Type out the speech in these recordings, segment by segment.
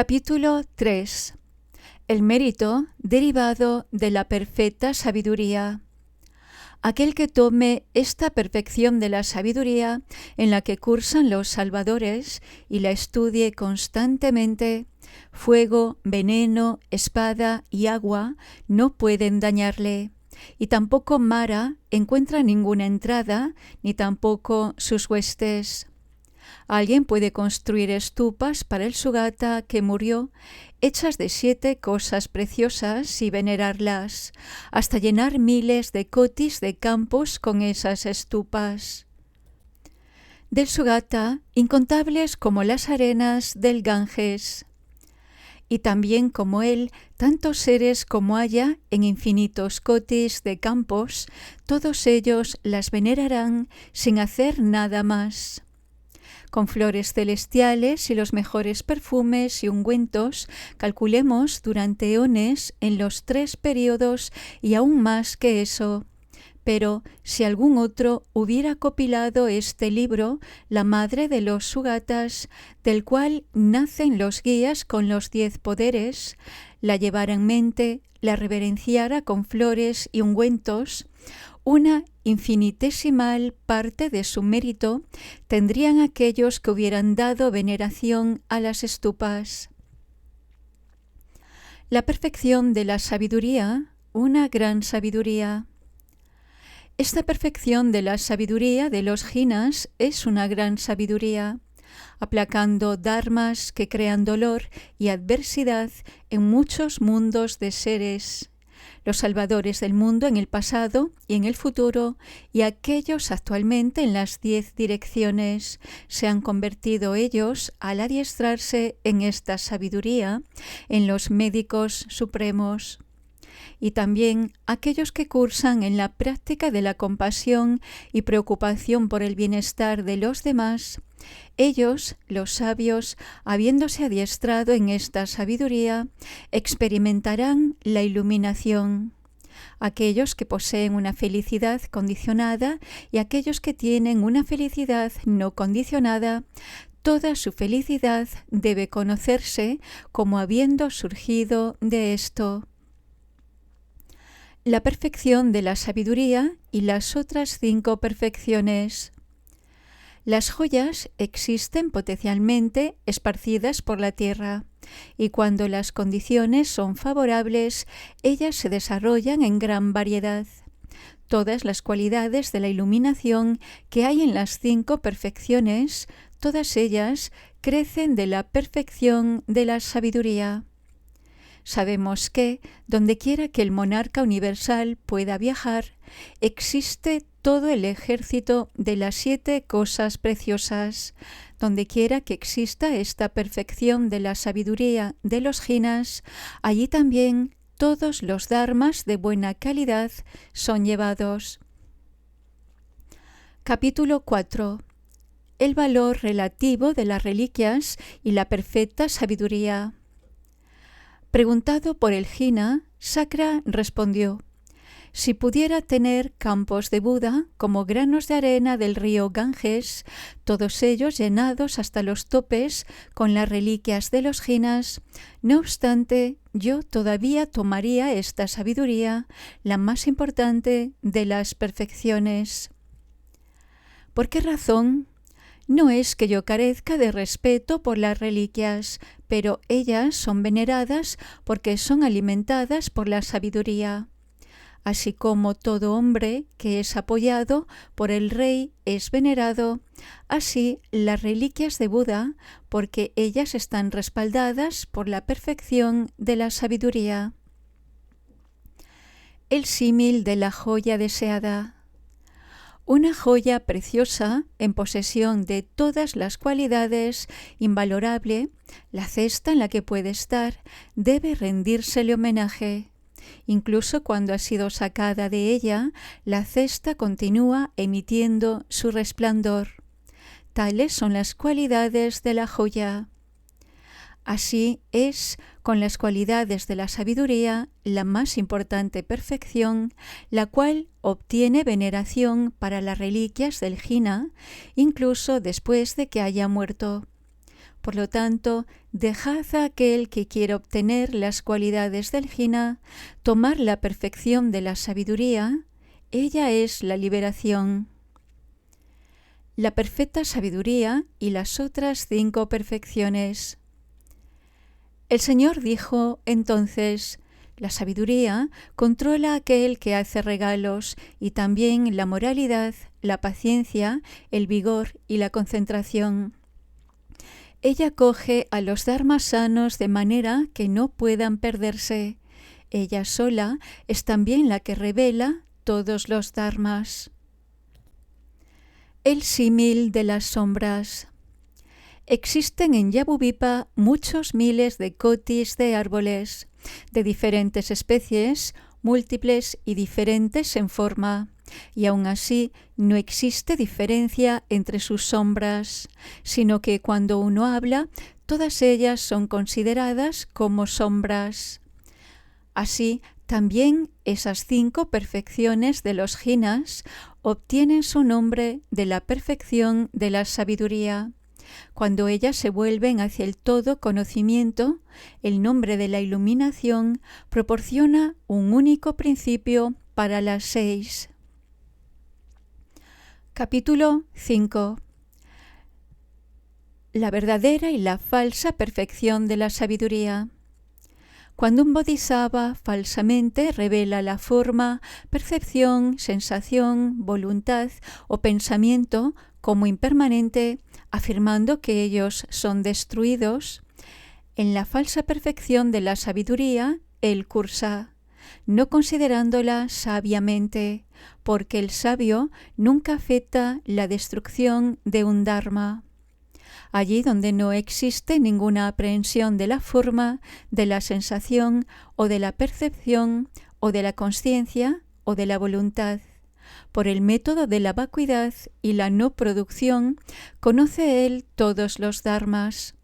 Capítulo 3. El mérito derivado de la perfecta sabiduría. Aquel que tome esta perfección de la sabiduría en la que cursan los salvadores y la estudie constantemente, fuego, veneno, espada y agua no pueden dañarle, y tampoco Mara encuentra ninguna entrada, ni tampoco sus huestes. Alguien puede construir estupas para el Sugata que murió, hechas de 7 cosas preciosas y venerarlas, hasta llenar miles de cotis de campos con esas estupas. Del Sugata, incontables como las arenas del Ganges. Y también como él, tantos seres como haya en infinitos cotis de campos, todos ellos las venerarán sin hacer nada más. Con flores celestiales y los mejores perfumes y ungüentos, calculemos durante eones en los 3 períodos y aún más que eso. Pero si algún otro hubiera copilado este libro, la madre de los Sugatas, del cual nacen los guías con los 10 poderes, la llevara en mente, la reverenciara con flores y ungüentos, una infinitesimal parte de su mérito tendrían aquellos que hubieran dado veneración a las estupas. La perfección de la sabiduría, una gran sabiduría. Esta perfección de la sabiduría de los jinas es una gran sabiduría, aplacando dharmas que crean dolor y adversidad en muchos mundos de seres, los salvadores del mundo en el pasado y en el futuro, y aquellos actualmente en las 10 direcciones, se han convertido ellos, al adiestrarse en esta sabiduría, en los médicos supremos. Y también aquellos que cursan en la práctica de la compasión y preocupación por el bienestar de los demás, ellos, los sabios, habiéndose adiestrado en esta sabiduría, experimentarán la iluminación. Aquellos que poseen una felicidad condicionada y aquellos que tienen una felicidad no condicionada, toda su felicidad debe conocerse como habiendo surgido de esto. La perfección de la sabiduría y las otras 5 perfecciones. Las joyas existen potencialmente esparcidas por la tierra, y cuando las condiciones son favorables, ellas se desarrollan en gran variedad. Todas las cualidades de la iluminación que hay en las 5 perfecciones, todas ellas crecen de la perfección de la sabiduría. Sabemos que, dondequiera que el monarca universal pueda viajar, existe todo el ejército de las 7 cosas preciosas. Dondequiera que exista esta perfección de la sabiduría de los jinas, allí también todos los dharmas de buena calidad son llevados. Capítulo 4. El valor relativo de las reliquias y la perfecta sabiduría. Preguntado por el jina, Sakra respondió: si pudiera tener campos de Buda como granos de arena del río Ganges, todos ellos llenados hasta los topes con las reliquias de los jinas, no obstante, yo todavía tomaría esta sabiduría, la más importante de las perfecciones. ¿Por qué razón? No es que yo carezca de respeto por las reliquias, pero ellas son veneradas porque son alimentadas por la sabiduría. Así como todo hombre que es apoyado por el rey es venerado, así las reliquias de Buda, porque ellas están respaldadas por la perfección de la sabiduría. El símil de la joya deseada. Una joya preciosa, en posesión de todas las cualidades, invalorable, la cesta en la que puede estar, debe rendírsele homenaje. Incluso cuando ha sido sacada de ella, la cesta continúa emitiendo su resplandor. Tales son las cualidades de la joya. Así es con las cualidades de la sabiduría, la más importante perfección, la cual obtiene veneración para las reliquias del jina, incluso después de que haya muerto. Por lo tanto, dejad a aquel que quiere obtener las cualidades del jina tomar la perfección de la sabiduría. Ella es la liberación. La perfecta sabiduría y las otras 5 perfecciones. El Señor dijo entonces: la sabiduría controla a aquel que hace regalos, y también la moralidad, la paciencia, el vigor y la concentración. Ella coge a los dharmas sanos de manera que no puedan perderse. Ella sola es también la que revela todos los dharmas. El símil de las sombras. Existen en Yabudvipa muchos miles de kotis de árboles, de diferentes especies, múltiples y diferentes en forma, y aun así no existe diferencia entre sus sombras, sino que cuando uno habla, todas ellas son consideradas como sombras. Así, también esas 5 perfecciones de los jinas obtienen su nombre de la perfección de la sabiduría. Cuando ellas se vuelven hacia el todo conocimiento, el nombre de la iluminación proporciona un único principio para las 6. Capítulo 5. La verdadera y la falsa perfección de la sabiduría. Cuando un bodhisattva falsamente revela la forma, percepción, sensación, voluntad o pensamiento como impermanente, afirmando que ellos son destruidos, en la falsa perfección de la sabiduría, él cursa, no considerándola sabiamente, porque el sabio nunca acepta la destrucción de un dharma. Allí donde no existe ninguna aprehensión de la forma, de la sensación o de la percepción o de la consciencia o de la voluntad. Por el método de la vacuidad y la no producción, conoce él todos los dharmas.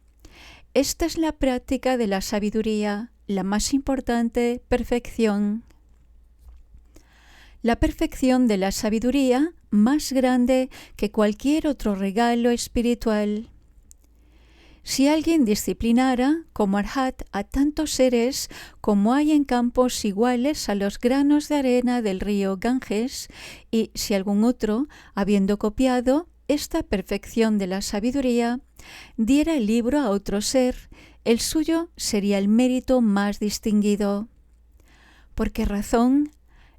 Esta es la práctica de la sabiduría, la más importante perfección. La perfección de la sabiduría más grande que cualquier otro regalo espiritual. Si alguien disciplinara como Arhat a tantos seres como hay en campos iguales a los granos de arena del río Ganges, y si algún otro, habiendo copiado esta perfección de la sabiduría, diera el libro a otro ser, el suyo sería el mérito más distinguido. ¿Por qué razón?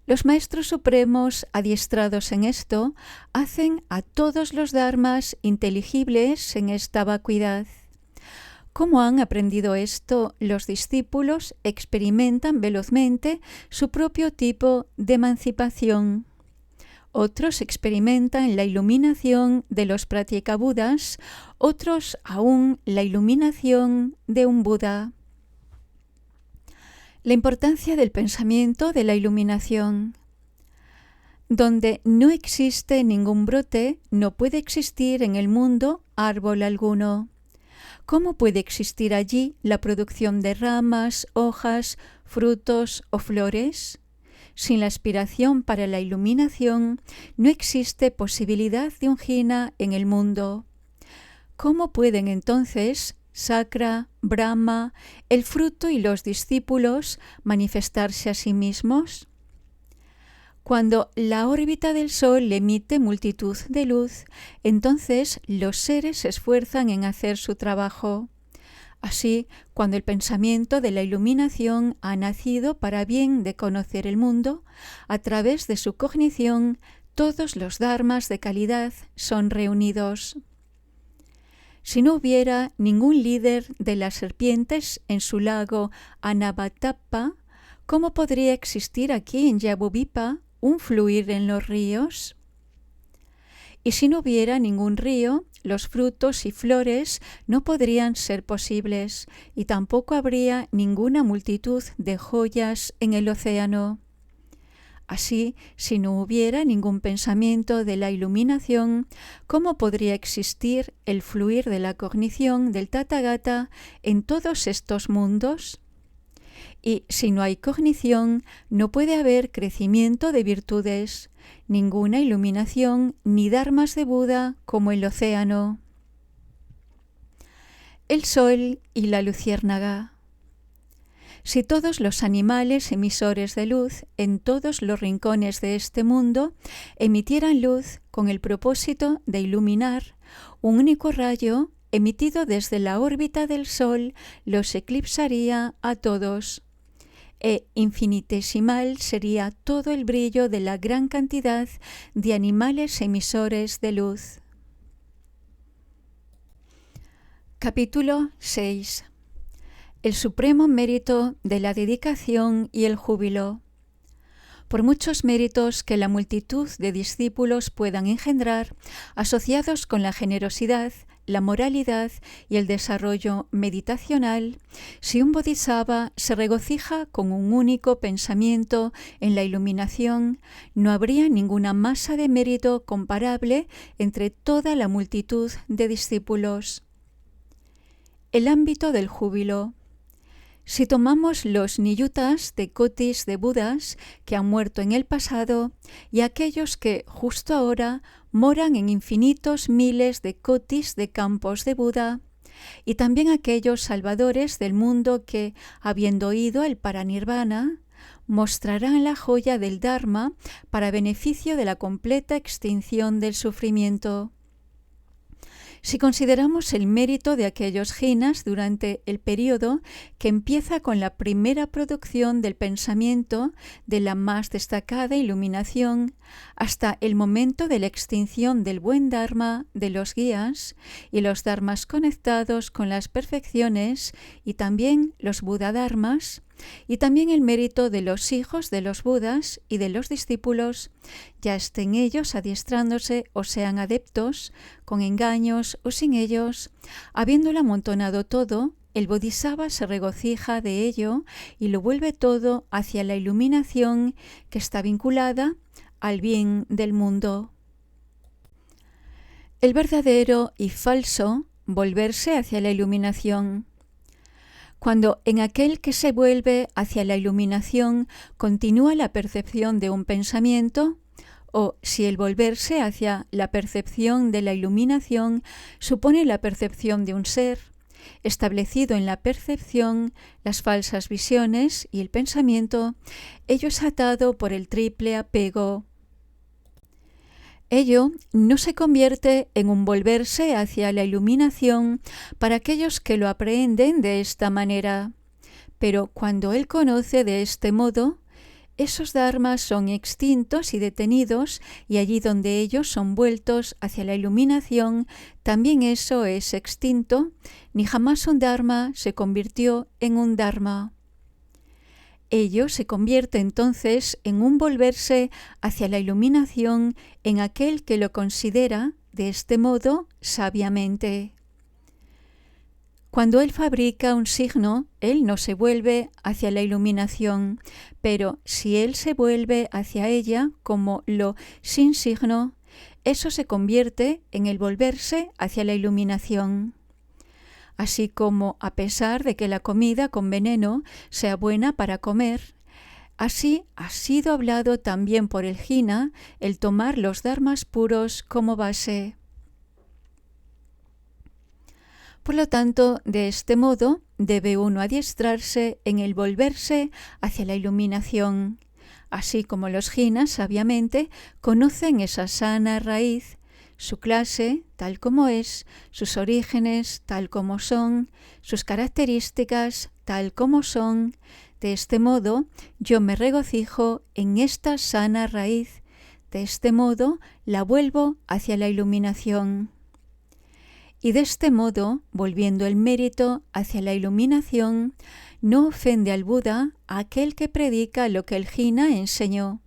Los maestros supremos, adiestrados en esto, hacen a todos los dharmas inteligibles en esta vacuidad. ¿Cómo han aprendido esto? Los discípulos experimentan velozmente su propio tipo de emancipación. Otros experimentan la iluminación de los pratyekabuddhas, otros aún la iluminación de un Buda. La importancia del pensamiento de la iluminación. Donde no existe ningún brote, no puede existir en el mundo árbol alguno. ¿Cómo puede existir allí la producción de ramas, hojas, frutos o flores? Sin la aspiración para la iluminación, no existe posibilidad de un jina en el mundo. ¿Cómo pueden entonces Sakra, Brahma, el fruto y los discípulos manifestarse a sí mismos? Cuando la órbita del Sol emite multitud de luz, entonces los seres se esfuerzan en hacer su trabajo. Así, cuando el pensamiento de la iluminación ha nacido para bien de conocer el mundo, a través de su cognición, todos los dharmas de calidad son reunidos. Si no hubiera ningún líder de las serpientes en su lago Anavatappa, ¿cómo podría existir aquí en Yabudvipa un fluir en los ríos? Y si no hubiera ningún río, los frutos y flores no podrían ser posibles, y tampoco habría ninguna multitud de joyas en el océano. Así, si no hubiera ningún pensamiento de la iluminación, ¿cómo podría existir el fluir de la cognición del Tathagata en todos estos mundos? Y si no hay cognición, no puede haber crecimiento de virtudes, ninguna iluminación ni dharmas de Buda como el océano. el sol y la luciérnaga. Si todos los animales emisores de luz en todos los rincones de este mundo emitieran luz con el propósito de iluminar, un único rayo emitido desde la órbita del Sol los eclipsaría a todos, e infinitesimal sería todo el brillo de la gran cantidad de animales emisores de luz. Capítulo 6. El supremo mérito de la dedicación y el júbilo. Por muchos méritos que la multitud de discípulos puedan engendrar, asociados con la generosidad, la moralidad y el desarrollo meditacional, si un bodhisattva se regocija con un único pensamiento en la iluminación, no habría ninguna masa de mérito comparable entre toda la multitud de discípulos. El ámbito del júbilo. Si tomamos los niyutas de kotis de Budas que han muerto en el pasado y aquellos que justo ahora moran en infinitos miles de kotis de campos de Buda, y también aquellos salvadores del mundo que, habiendo ido al paranirvana, mostrarán la joya del Dharma para beneficio de la completa extinción del sufrimiento. Si consideramos el mérito de aquellos jinas durante el período que empieza con la primera producción del pensamiento de la más destacada iluminación hasta el momento de la extinción del buen Dharma de los guías y los Dharmas conectados con las perfecciones y también los Buda Dharmas, y también el mérito de los hijos de los Budas y de los discípulos, ya estén ellos adiestrándose o sean adeptos, con engaños o sin ellos, habiéndolo amontonado todo, el Bodhisattva se regocija de ello y lo vuelve todo hacia la iluminación que está vinculada al bien del mundo. El verdadero y falso volverse hacia la iluminación. Cuando en aquel que se vuelve hacia la iluminación continúa la percepción de un pensamiento, o si el volverse hacia la percepción de la iluminación supone la percepción de un ser, establecido en la percepción, las falsas visiones y el pensamiento, ello es atado por el triple apego. Ello no se convierte en un volverse hacia la iluminación para aquellos que lo aprehenden de esta manera, pero cuando él conoce de este modo, esos dharmas son extintos y detenidos, y allí donde ellos son vueltos hacia la iluminación, también eso es extinto, ni jamás un dharma se convirtió en un dharma. Ello se convierte entonces en un volverse hacia la iluminación en aquel que lo considera de este modo sabiamente. Cuando él fabrica un signo, él no se vuelve hacia la iluminación, pero si él se vuelve hacia ella como lo sin signo, eso se convierte en el volverse hacia la iluminación. Así como, a pesar de que la comida con veneno sea buena para comer, así ha sido hablado también por el jina el tomar los dharmas puros como base. Por lo tanto, de este modo debe uno adiestrarse en el volverse hacia la iluminación, así como los jinas sabiamente conocen esa sana raíz, su clase tal como es, sus orígenes tal como son, sus características tal como son. De este modo yo me regocijo en esta sana raíz, de este modo la vuelvo hacia la iluminación. Y de este modo, volviendo el mérito hacia la iluminación, no ofende al Buda a aquel que predica lo que el jina enseñó.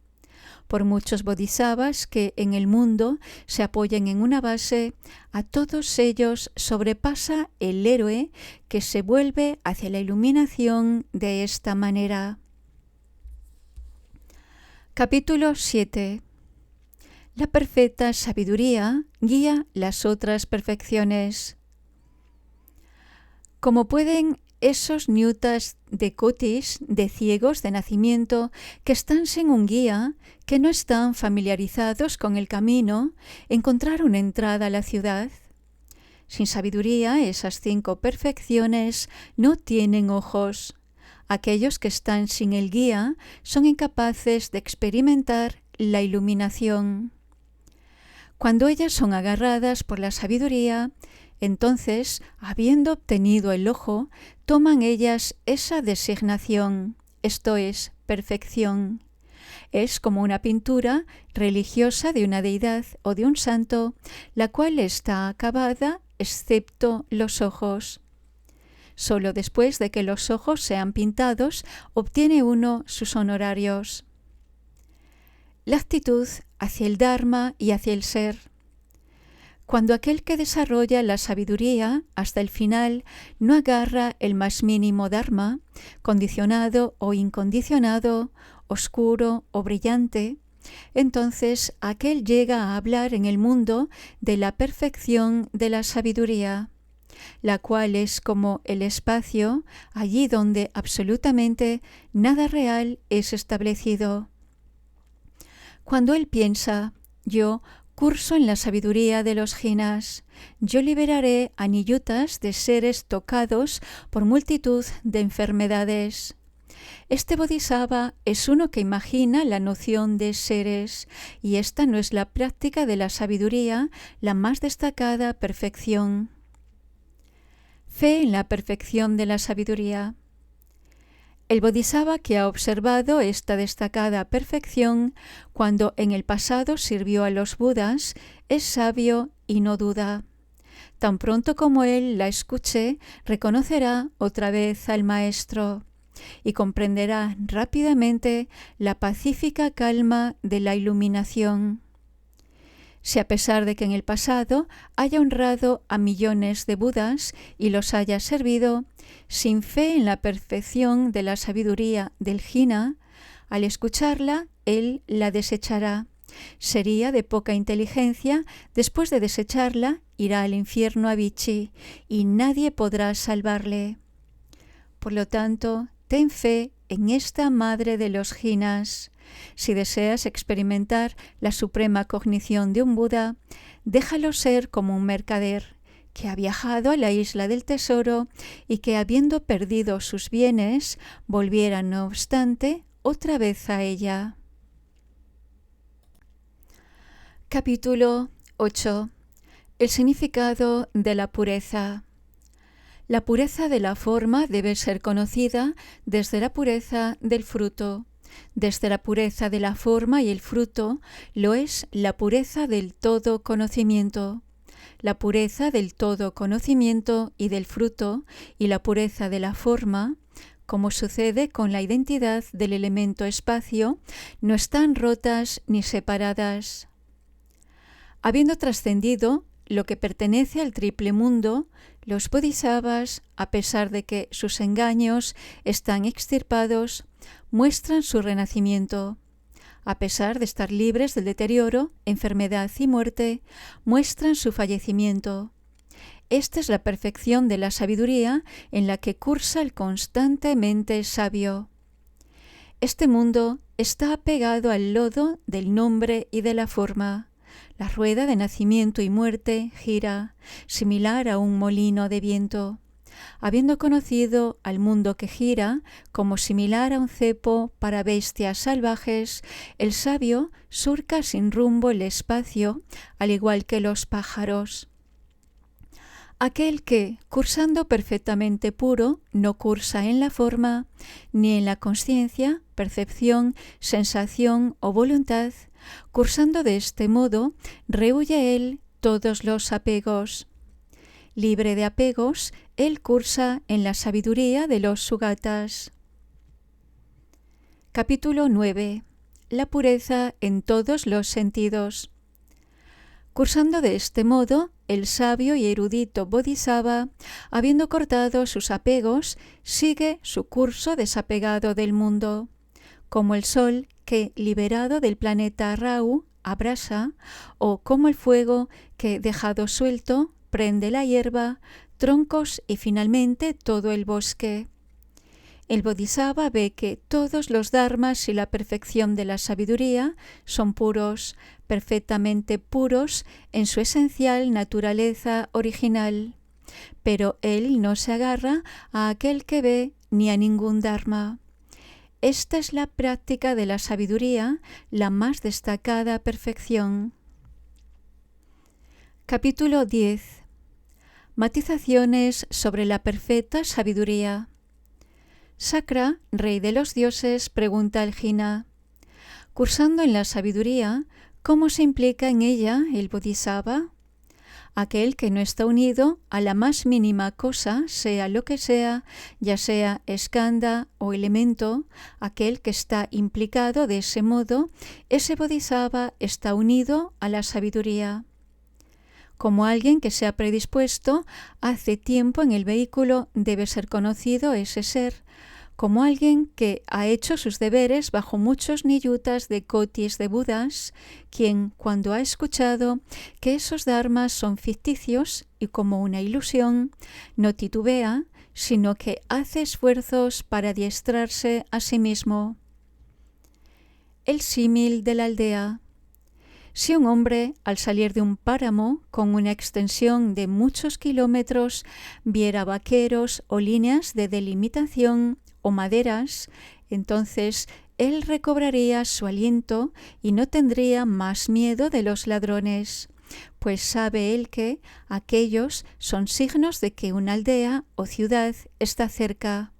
Por muchos bodhisattvas que en el mundo se apoyen en una base, a todos ellos sobrepasa el héroe que se vuelve hacia la iluminación de esta manera. Capítulo 7. La perfecta sabiduría guía las otras perfecciones. Como pueden esos nyutas de kotis, de ciegos de nacimiento, que están sin un guía, que no están familiarizados con el camino, encontrar una entrada a la ciudad? Sin sabiduría, esas 5 perfecciones no tienen ojos. Aquellos que están sin el guía son incapaces de experimentar la iluminación. Cuando ellas son agarradas por la sabiduría, entonces, habiendo obtenido el ojo, toman ellas esa designación, esto es, perfección. Es como una pintura religiosa de una deidad o de un santo, la cual está acabada excepto los ojos. Solo después de que los ojos sean pintados, obtiene uno sus honorarios. La actitud hacia el Dharma y hacia el ser. Cuando aquel que desarrolla la sabiduría hasta el final no agarra el más mínimo Dharma, condicionado o incondicionado, oscuro o brillante, entonces aquel llega a hablar en el mundo de la perfección de la sabiduría, la cual es como el espacio, allí donde absolutamente nada real es establecido. Cuando él piensa, yo curso en la sabiduría de los jinas, yo liberaré a niyutas de seres tocados por multitud de enfermedades. Este bodhisattva es uno que imagina la noción de seres, y esta no es la práctica de la sabiduría, la más destacada perfección. Fe en la perfección de la sabiduría. El bodhisattva que ha observado esta destacada perfección cuando en el pasado sirvió a los Budas es sabio y no duda. Tan pronto como él la escuche, reconocerá otra vez al Maestro y comprenderá rápidamente la pacífica calma de la iluminación. Si a pesar de que en el pasado haya honrado a millones de Budas y los haya servido, sin fe en la perfección de la sabiduría del jina, al escucharla, él la desechará. Sería de poca inteligencia, después de desecharla, irá al infierno Avicii, y nadie podrá salvarle. Por lo tanto, ten fe en esta madre de los jinas. Si deseas experimentar la suprema cognición de un Buda, déjalo ser como un mercader que ha viajado a la isla del tesoro y que, habiendo perdido sus bienes, volviera, no obstante, otra vez a ella. Capítulo 8. El significado de la pureza. La pureza de la forma debe ser conocida desde la pureza del fruto. Desde la pureza de la forma y el fruto lo es la pureza del todo conocimiento. La pureza del todo conocimiento y del fruto y la pureza de la forma, como sucede con la identidad del elemento espacio, no están rotas ni separadas. Habiendo trascendido lo que pertenece al triple mundo, los bodhisattvas, a pesar de que sus engaños están extirpados, muestran su renacimiento. A pesar de estar libres del deterioro, enfermedad y muerte, muestran su fallecimiento. Esta es la perfección de la sabiduría en la que cursa el constantemente sabio. Este mundo está apegado al lodo del nombre y de la forma. La rueda de nacimiento y muerte gira, similar a un molino de viento. Habiendo conocido al mundo que gira, como similar a un cepo para bestias salvajes, el sabio surca sin rumbo el espacio, al igual que los pájaros. Aquel que, cursando perfectamente puro, no cursa en la forma, ni en la consciencia, percepción, sensación o voluntad, cursando de este modo, rehuye él todos los apegos. Libre de apegos, él cursa en la sabiduría de los sugatas. Capítulo 9. La pureza en todos los sentidos. Cursando de este modo, el sabio y erudito bodhisattva, habiendo cortado sus apegos, sigue su curso desapegado del mundo, como el sol que, liberado del planeta Rahu, abrasa, o como el fuego que, dejado suelto, prende la hierba, troncos y finalmente todo el bosque. el Bodhisattva ve que todos los dharmas y la perfección de la sabiduría son puros, perfectamente puros en su esencial naturaleza original. Pero él no se agarra a aquel que ve ni a ningún dharma. Esta es la práctica de la sabiduría, la más destacada perfección. Capítulo 10. Matizaciones sobre la perfecta sabiduría. Sakra, rey de los dioses, pregunta al Jina: cursando en la sabiduría, ¿cómo se implica en ella el Bodhisattva? Aquel que no está unido a la más mínima cosa, sea lo que sea, ya sea skandha o elemento, aquel que está implicado de ese modo, ese Bodhisattva está unido a la sabiduría. Como alguien que se ha predispuesto hace tiempo en el vehículo, debe ser conocido ese ser, como alguien que ha hecho sus deberes bajo muchos niyutas de kotis de Budas, quien, cuando ha escuchado que esos dharmas son ficticios y como una ilusión, no titubea, sino que hace esfuerzos para adiestrarse a sí mismo. El símil de la aldea. Si un hombre, al salir de un páramo con una extensión de muchos kilómetros, viera vaqueros o líneas de delimitación o maderas, entonces él recobraría su aliento y no tendría más miedo de los ladrones, pues sabe él que aquellos son signos de que una aldea o ciudad está cerca.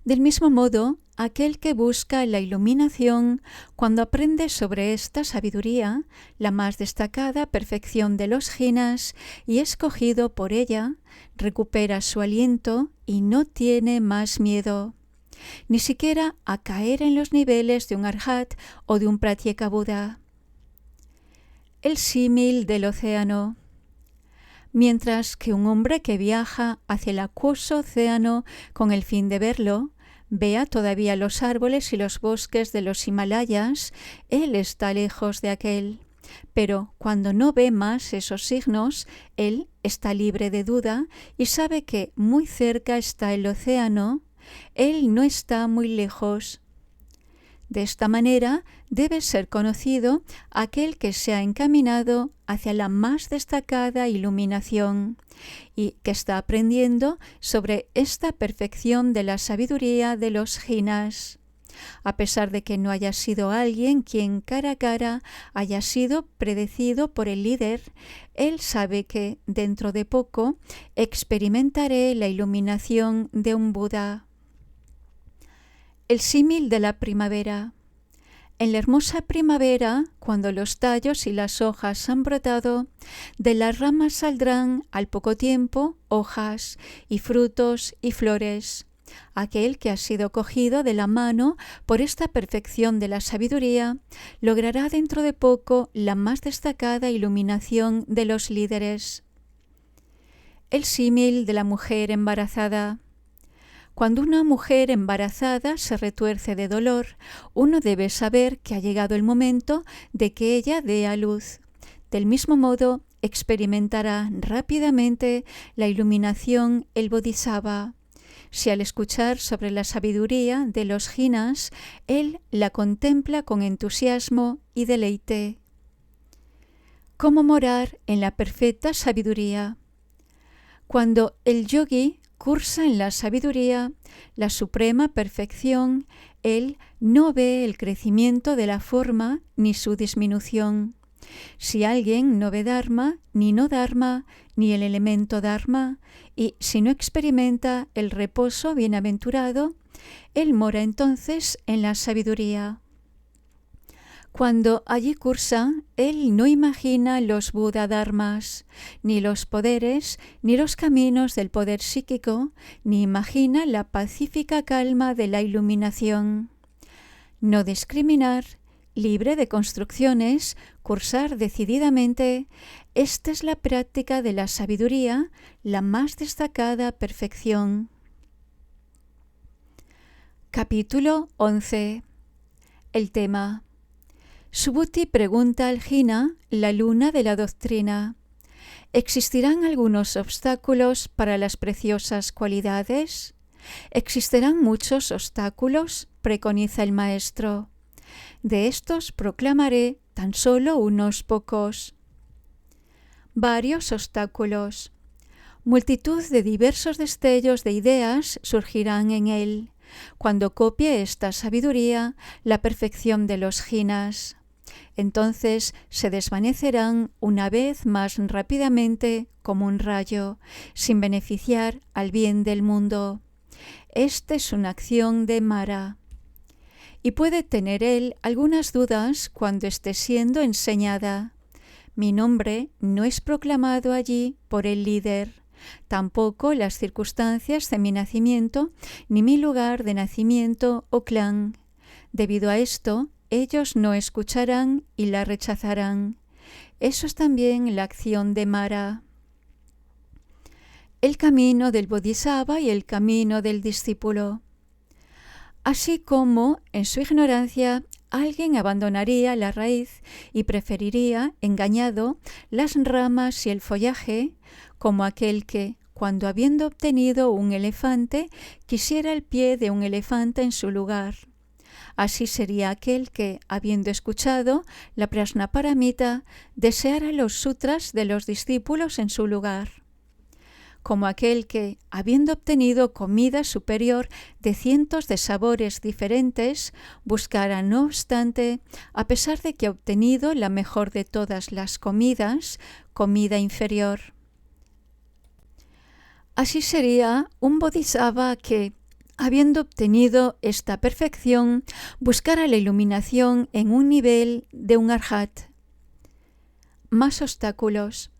Del mismo modo, aquel que busca la iluminación, cuando aprende sobre esta sabiduría, la más destacada perfección de los jinas, y escogido por ella, recupera su aliento y no tiene más miedo, ni siquiera a caer en los niveles de un arhat o de un pratyeka Buda. El símil del océano. Mientras que un hombre que viaja hacia el acuoso océano con el fin de verlo, vea todavía los árboles y los bosques de los Himalayas, él está lejos de aquel. Pero cuando no ve más esos signos, él está libre de duda y sabe que muy cerca está el océano, él no está muy lejos. De esta manera debe ser conocido aquel que se ha encaminado hacia la más destacada iluminación y que está aprendiendo sobre esta perfección de la sabiduría de los jinas, a pesar de que no haya sido alguien quien cara a cara haya sido predecido por el líder. Él sabe que dentro de poco experimentaré la iluminación de un Buda. El símil de la primavera. En la hermosa primavera, cuando los tallos y las hojas han brotado, de las ramas saldrán al poco tiempo hojas y frutos y flores. Aquel que ha sido cogido de la mano por esta perfección de la sabiduría, logrará dentro de poco la más destacada iluminación de los líderes. El símil de la mujer embarazada. Cuando una mujer embarazada se retuerce de dolor, uno debe saber que ha llegado el momento de que ella dé a luz. Del mismo modo, experimentará rápidamente la iluminación el Bodhisattva. Si al escuchar sobre la sabiduría de los jinas, él la contempla con entusiasmo y deleite. ¿Cómo morar en la perfecta sabiduría? Cuando el yogi cursa en la sabiduría, la suprema perfección, él no ve el crecimiento de la forma ni su disminución. Si alguien no ve dharma, ni no dharma, ni el elemento dharma, y si no experimenta el reposo bienaventurado, él mora entonces en la sabiduría. Cuando allí cursa, él no imagina los Buda dharmas, ni los poderes, ni los caminos del poder psíquico, ni imagina la pacífica calma de la iluminación. No discriminar, libre de construcciones, cursar decididamente, esta es la práctica de la sabiduría, la más destacada perfección. Capítulo 11. El tema. Subhuti pregunta al Jina, la luna de la doctrina: ¿existirán algunos obstáculos para las preciosas cualidades? Existirán muchos obstáculos, preconiza el maestro. De estos proclamaré tan solo unos pocos. Varios obstáculos. Multitud de diversos destellos de ideas surgirán en él, cuando copie esta sabiduría, la perfección de los jinas. Entonces se desvanecerán una vez más rápidamente como un rayo, sin beneficiar al bien del mundo. Esta es una acción de Mara. Y puede tener él algunas dudas cuando esté siendo enseñada. Mi nombre no es proclamado allí por el líder, tampoco las circunstancias de mi nacimiento, ni mi lugar de nacimiento o clan. Debido a esto, ellos no escucharán y la rechazarán. Eso es también la acción de Mara. El camino del Bodhisattva y el camino del discípulo. Así como, en su ignorancia, alguien abandonaría la raíz y preferiría, engañado, las ramas y el follaje, como aquel que, cuando habiendo obtenido un elefante, quisiera el pie de un elefante en su lugar. Así sería aquel que, habiendo escuchado la Prajnaparamita, deseara los sutras de los discípulos en su lugar. Como aquel que, habiendo obtenido comida superior de cientos de sabores diferentes, buscara, no obstante, a pesar de que ha obtenido la mejor de todas las comidas, comida inferior. Así sería un bodhisattva que, habiendo obtenido esta perfección, buscara la iluminación en un nivel de un arhat. Más obstáculos.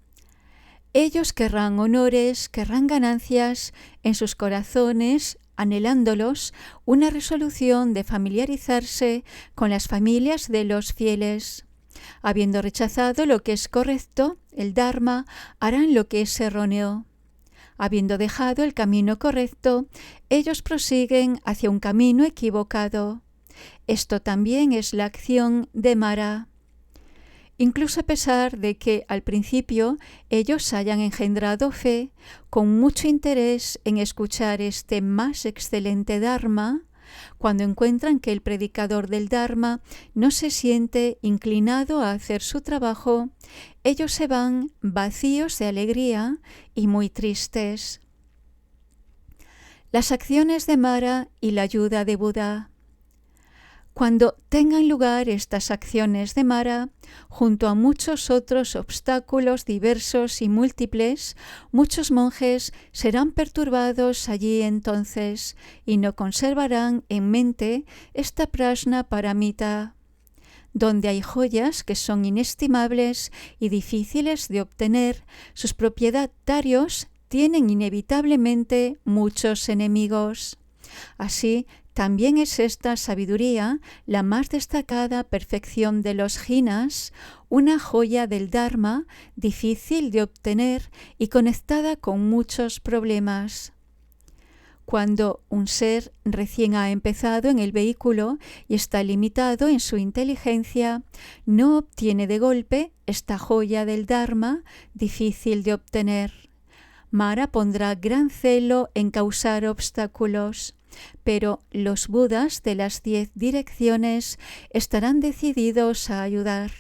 Ellos querrán honores, querrán ganancias en sus corazones, anhelándolos, una resolución de familiarizarse con las familias de los fieles. Habiendo rechazado lo que es correcto, el Dharma, harán lo que es erróneo. Habiendo dejado el camino correcto, ellos prosiguen hacia un camino equivocado. Esto también es la acción de Mara. Incluso a pesar de que al principio ellos hayan engendrado fe, con mucho interés en escuchar este más excelente Dharma, cuando encuentran que el predicador del Dharma no se siente inclinado a hacer su trabajo, ellos se van vacíos de alegría y muy tristes. Las acciones de Mara y la ayuda de Buda. Cuando tengan lugar estas acciones de Mara, junto a muchos otros obstáculos diversos y múltiples, muchos monjes serán perturbados allí entonces y no conservarán en mente esta Prajnaparamita. Donde hay joyas que son inestimables y difíciles de obtener, sus propietarios tienen inevitablemente muchos enemigos. Así, también es esta sabiduría la más destacada perfección de los jinas, una joya del Dharma difícil de obtener y conectada con muchos problemas. Cuando un ser recién ha empezado en el vehículo y está limitado en su inteligencia, no obtiene de golpe esta joya del Dharma difícil de obtener. Mara pondrá gran celo en causar obstáculos, pero los Budas de las 10 direcciones estarán decididos a ayudar.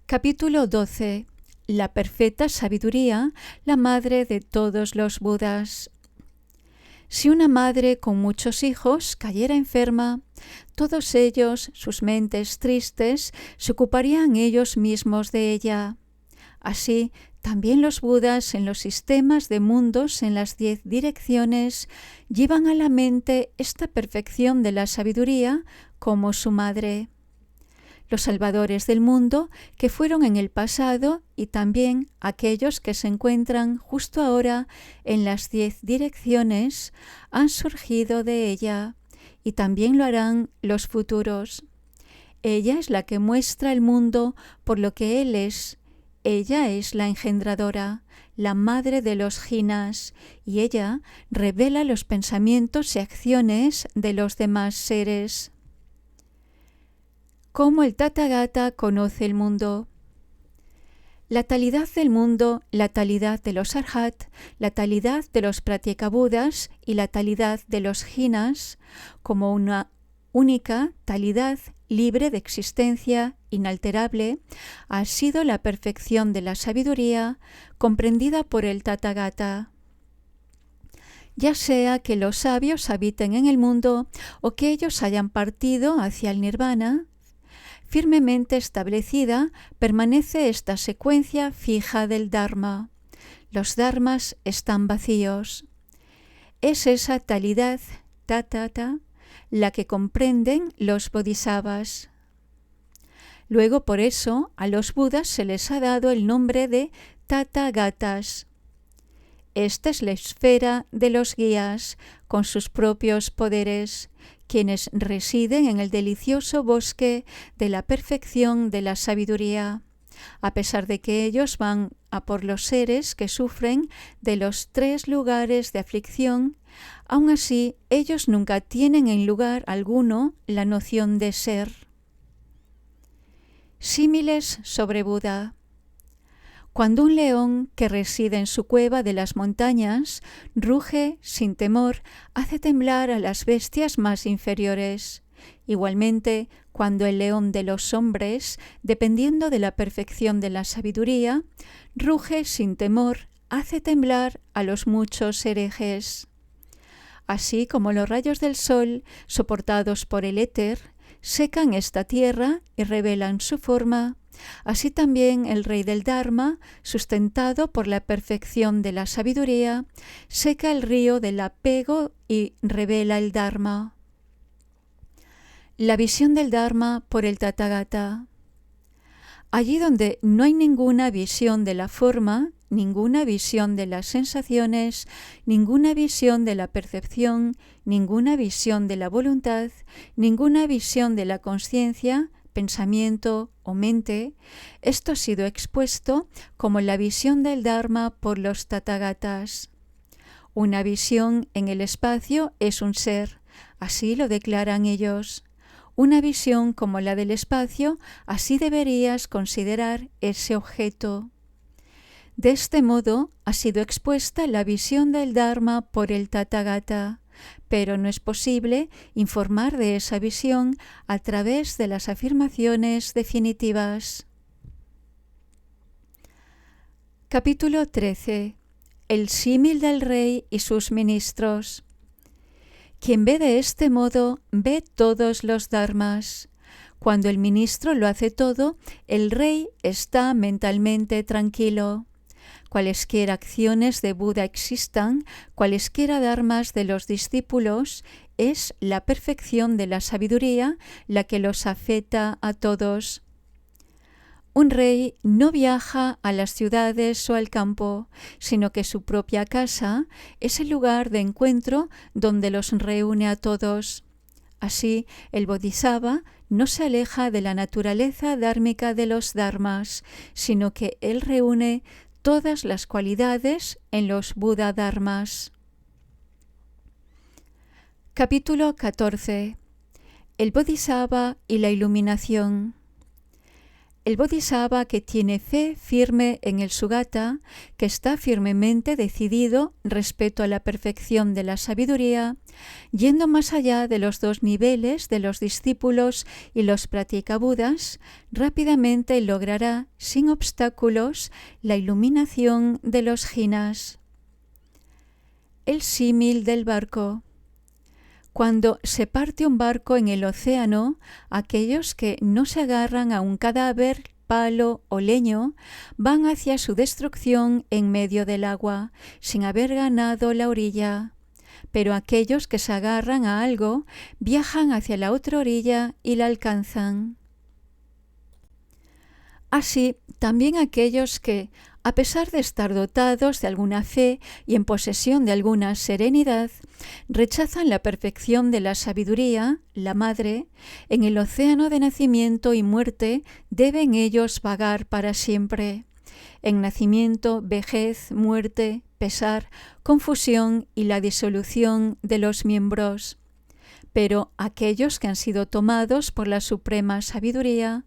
Capítulo 12. La perfecta sabiduría, la madre de todos los Budas. Si una madre con muchos hijos cayera enferma, todos ellos, sus mentes tristes, se ocuparían ellos mismos de ella. Así, también los Budas en los sistemas de mundos en las 10 direcciones llevan a la mente esta perfección de la sabiduría como su madre. Los salvadores del mundo que fueron en el pasado y también aquellos que se encuentran justo ahora en las 10 direcciones han surgido de ella y también lo harán los futuros. Ella es la que muestra el mundo por lo que él es. Ella es la engendradora, la madre de los jinas, y ella revela los pensamientos y acciones de los demás seres. ¿Cómo el Tathagata conoce el mundo? La talidad del mundo, la talidad de los arhat, la talidad de los pratyekabuddhas y la talidad de los jinas, como una única talidad libre de existencia, inalterable, ha sido la perfección de la sabiduría comprendida por el Tathagata. Ya sea que los sabios habiten en el mundo o que ellos hayan partido hacia el nirvana, firmemente establecida permanece esta secuencia fija del Dharma. Los dharmas están vacíos. Es esa talidad, tatata, la que comprenden los bodhisattvas. Luego, por eso, a los budas se les ha dado el nombre de Tathagatas. Esta es la esfera de los guías, con sus propios poderes, quienes residen en el delicioso bosque de la perfección de la sabiduría, a pesar de que ellos van a por los seres que sufren de los 3 lugares de aflicción. Aun así, ellos nunca tienen en lugar alguno la noción de ser. Símiles sobre Buda. Cuando un león que reside en su cueva de las montañas ruge sin temor, hace temblar a las bestias más inferiores. Igualmente, cuando el león de los hombres, dependiendo de la perfección de la sabiduría, ruge sin temor, hace temblar a los muchos herejes. Así como los rayos del sol, soportados por el éter, secan esta tierra y revelan su forma, así también el rey del Dharma, sustentado por la perfección de la sabiduría, seca el río del apego y revela el Dharma. La visión del Dharma por el Tathagata. Allí donde no hay ninguna visión de la forma, ninguna visión de las sensaciones, ninguna visión de la percepción, ninguna visión de la voluntad, ninguna visión de la consciencia, pensamiento o mente, esto ha sido expuesto como la visión del Dharma por los Tathagatas. Una visión en el espacio es un ser, así lo declaran ellos. Una visión como la del espacio, así deberías considerar ese objeto. De este modo ha sido expuesta la visión del Dharma por el Tathagata, pero no es posible informar de esa visión a través de las afirmaciones definitivas. Capítulo 13. El símil del rey y sus ministros. Quien ve de este modo, ve todos los dharmas. Cuando el ministro lo hace todo, el rey está mentalmente tranquilo. Cualesquiera acciones de Buda existan, cualesquiera dharmas de los discípulos, es la perfección de la sabiduría la que los afecta a todos. Un rey no viaja a las ciudades o al campo, sino que su propia casa es el lugar de encuentro donde los reúne a todos. Así, el Bodhisattva no se aleja de la naturaleza dhármica de los dharmas, sino que él reúne todas las cualidades en los Buda Dharmas. Capítulo 14. El Bodhisattva y la iluminación. El Bodhisattva que tiene fe firme en el Sugata, que está firmemente decidido respecto a la perfección de la sabiduría, yendo más allá de los 2 niveles de los discípulos y los pratyekabuddhas, rápidamente logrará, sin obstáculos, la iluminación de los jinas. El símil del barco. Cuando se parte un barco en el océano, aquellos que no se agarran a un cadáver, palo o leño van hacia su destrucción en medio del agua, sin haber ganado la orilla. Pero aquellos que se agarran a algo viajan hacia la otra orilla y la alcanzan. Así, también aquellos que, a pesar de estar dotados de alguna fe y en posesión de alguna serenidad, rechazan la perfección de la sabiduría, la madre, en el océano de nacimiento y muerte deben ellos vagar para siempre. En nacimiento, vejez, muerte, pesar, confusión y la disolución de los miembros. Pero aquellos que han sido tomados por la suprema sabiduría,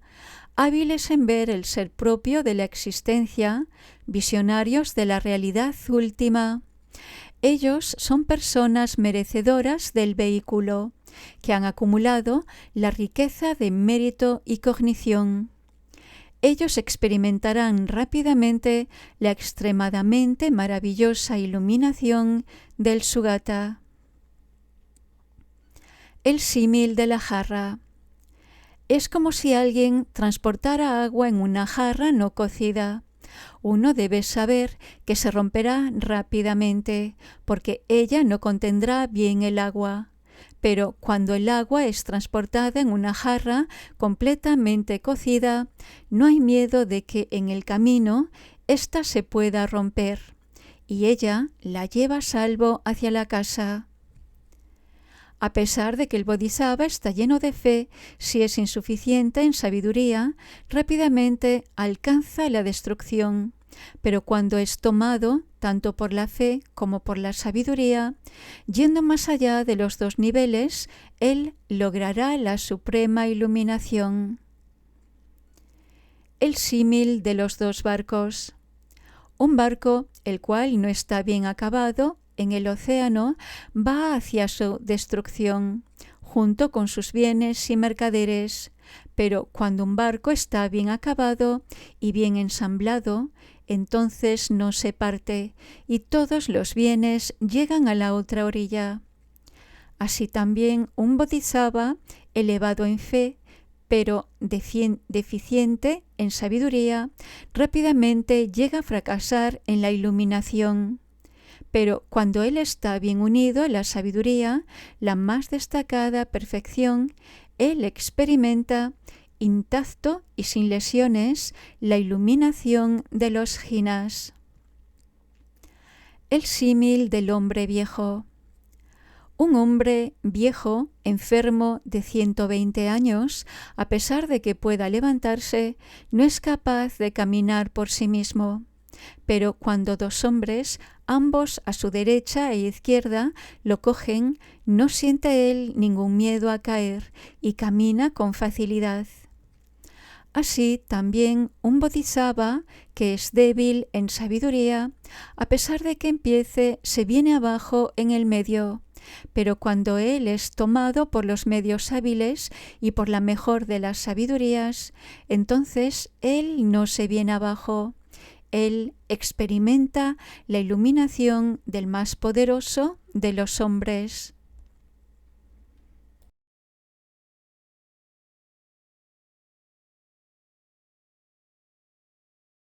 hábiles en ver el ser propio de la existencia, visionarios de la realidad última. Ellos son personas merecedoras del vehículo, que han acumulado la riqueza de mérito y cognición. Ellos experimentarán rápidamente la extremadamente maravillosa iluminación del Sugata. El símil de la jarra. Es como si alguien transportara agua en una jarra no cocida. Uno debe saber que se romperá rápidamente, porque ella no contendrá bien el agua. Pero cuando el agua es transportada en una jarra completamente cocida, no hay miedo de que en el camino ésta se pueda romper, y ella la lleva a salvo hacia la casa. A pesar de que el Bodhisattva está lleno de fe, si es insuficiente en sabiduría, rápidamente alcanza la destrucción. Pero cuando es tomado, tanto por la fe como por la sabiduría, yendo más allá de los dos niveles, él logrará la suprema iluminación. El símil de los dos barcos. Un barco, el cual no está bien acabado, en el océano, va hacia su destrucción, junto con sus bienes y mercaderes. Pero cuando un barco está bien acabado y bien ensamblado, entonces no se parte, y todos los bienes llegan a la otra orilla. Así también un bodhisattva, elevado en fe, pero deficiente en sabiduría, rápidamente llega a fracasar en la iluminación. Pero cuando él está bien unido a la sabiduría, la más destacada perfección, él experimenta, intacto y sin lesiones, la iluminación de los jinas. El símil del hombre viejo. Un hombre viejo, enfermo de 120 años, a pesar de que pueda levantarse, no es capaz de caminar por sí mismo. Pero cuando dos hombres, ambos a su derecha e izquierda, lo cogen, no siente él ningún miedo a caer y camina con facilidad. Así también un bodhisattva que es débil en sabiduría, a pesar de que empiece, se viene abajo en el medio. Pero cuando él es tomado por los medios hábiles y por la mejor de las sabidurías, entonces él no se viene abajo. Él experimenta la iluminación del más poderoso de los hombres.